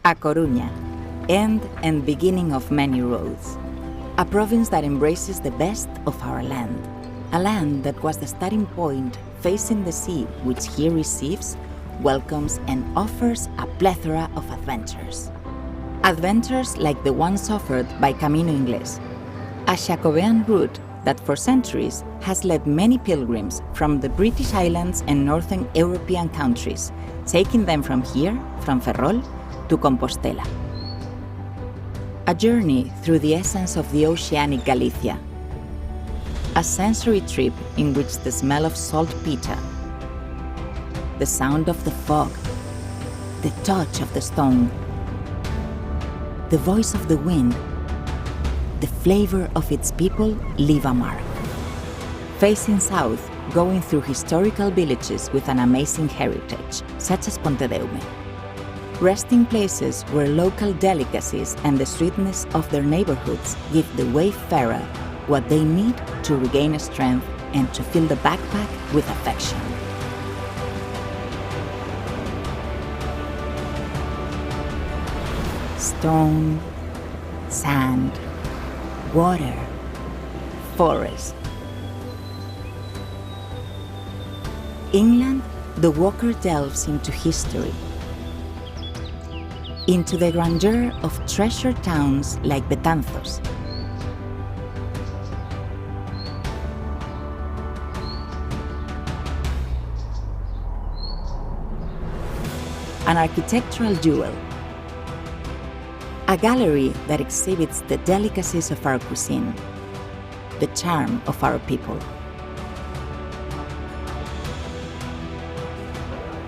A Coruna, end and beginning of many roads. A province that embraces the best of our land. A land that was the starting point facing the sea, which here receives, welcomes and offers a plethora of adventures. Adventures like the ones offered by Camino Ingles, a Jacobean route that for centuries has led many pilgrims from the British Islands and northern European countries, taking them from here, from Ferrol, to Compostela. A journey through the essence of the oceanic Galicia. A sensory trip in which the smell of saltpeter, the sound of the fog, the touch of the stone, the voice of the wind, the flavor of its people leave a mark. Facing south, going through historical villages with an amazing heritage, such as Pontedeume. Resting places where local delicacies and the sweetness of their neighborhoods give the wayfarer what they need to regain strength and to fill the backpack with affection. Stone, sand, water, forest. Inland, the walker delves into history, into the grandeur of treasure towns like Betanzos, an architectural jewel, a gallery that exhibits the delicacies of our cuisine, the charm of our people.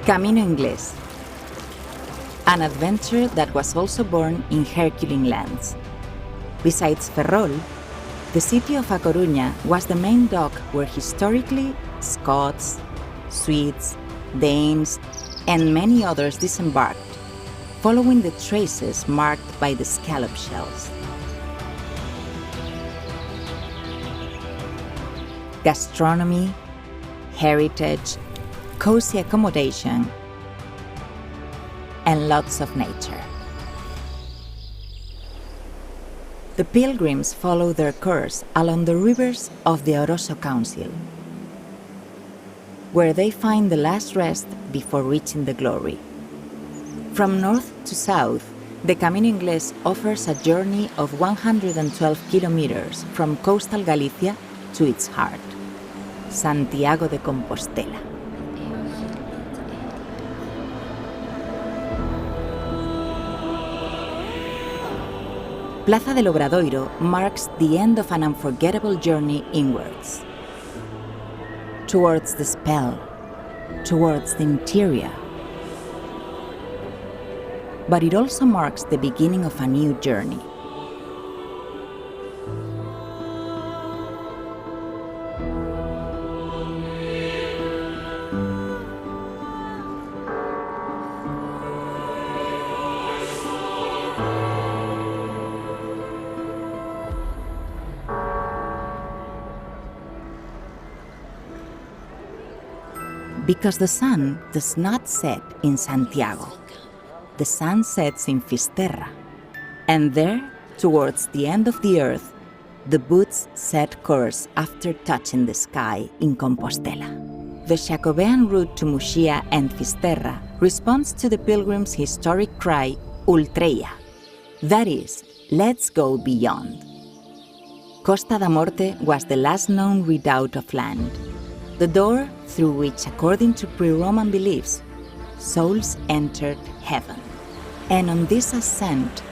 Camino Ingles, an adventure that was also born in Herculean lands. Besides Ferrol, the city of A Coruna was the main dock where historically Scots, Swedes, Danes, and many others disembarked, following the traces marked by the scallop shells. Gastronomy, heritage, cozy accommodation, and lots of nature. The pilgrims follow their course along the rivers of the Oroso Council, where they find the last rest before reaching the glory. From north to south, the Camino Ingles offers a journey of 112 kilometers from coastal Galicia to its heart, Santiago de Compostela. Plaza del Obradoiro marks the end of an unforgettable journey inwards, towards the spell, towards the interior. But it also marks the beginning of a new journey. Because the sun does not set in Santiago. The sun sets in Fisterra, and there, towards the end of the earth, the boots set course after touching the sky in Compostela. The Jacobean route to Muxia and Fisterra responds to the pilgrims' historic cry, Ultreia. That is, let's go beyond. Costa da Morte was the last known redoubt of land, the door through which, according to pre-Roman beliefs, souls entered heaven. And on this ascent,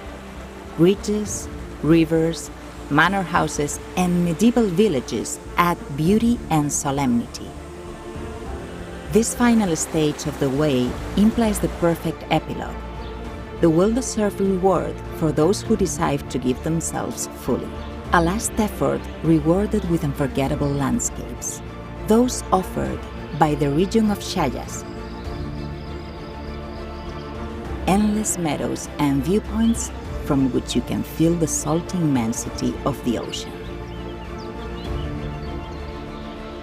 bridges, rivers, manor houses, and medieval villages add beauty and solemnity. This final stage of the way implies the perfect epilogue, the well-deserved reward for those who decide to give themselves fully. A last effort rewarded with unforgettable landscapes, those offered by the region of Chayas. Endless meadows and viewpoints from which you can feel the salty immensity of the ocean.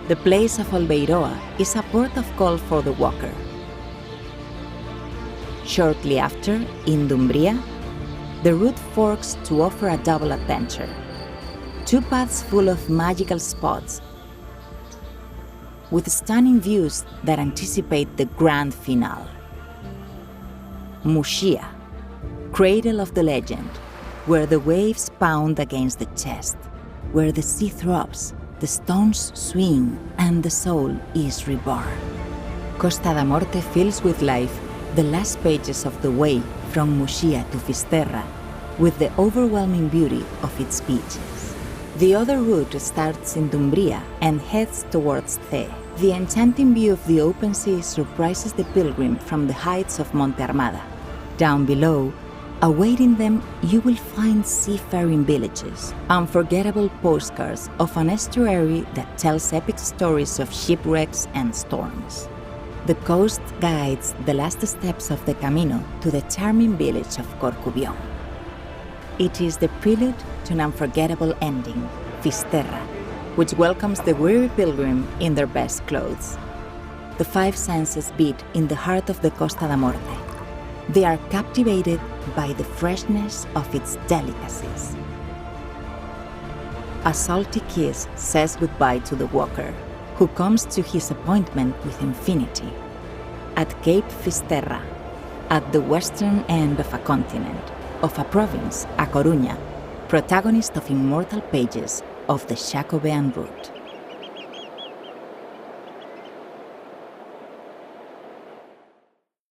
The place of Albeiroa is a port of call for the walker. Shortly after, in Dumbria, the route forks to offer a double adventure. 2 paths full of magical spots with stunning views that anticipate the grand finale. Muxia, cradle of the legend, where the waves pound against the chest, where the sea throbs, the stones swing, and the soul is reborn. Costa da Morte fills with life the last pages of the way from Muxia to Fisterra, with the overwhelming beauty of its beaches. The other route starts in Dumbria and heads towards The. The enchanting view of the open sea surprises the pilgrim from the heights of Monte Armada. Down below, awaiting them, you will find seafaring villages, unforgettable postcards of an estuary that tells epic stories of shipwrecks and storms. The coast guides the last steps of the Camino to the charming village of Corcubión. It is the prelude to an unforgettable ending, Fisterra, which welcomes the weary pilgrim in their best clothes. The 5 senses beat in the heart of the Costa da Morte. They are captivated by the freshness of its delicacies. A salty kiss says goodbye to the walker, who comes to his appointment with infinity. At Cape Fisterra, at the western end of a continent, of a province, A Coruna, protagonist of immortal pages of the Jacobean route.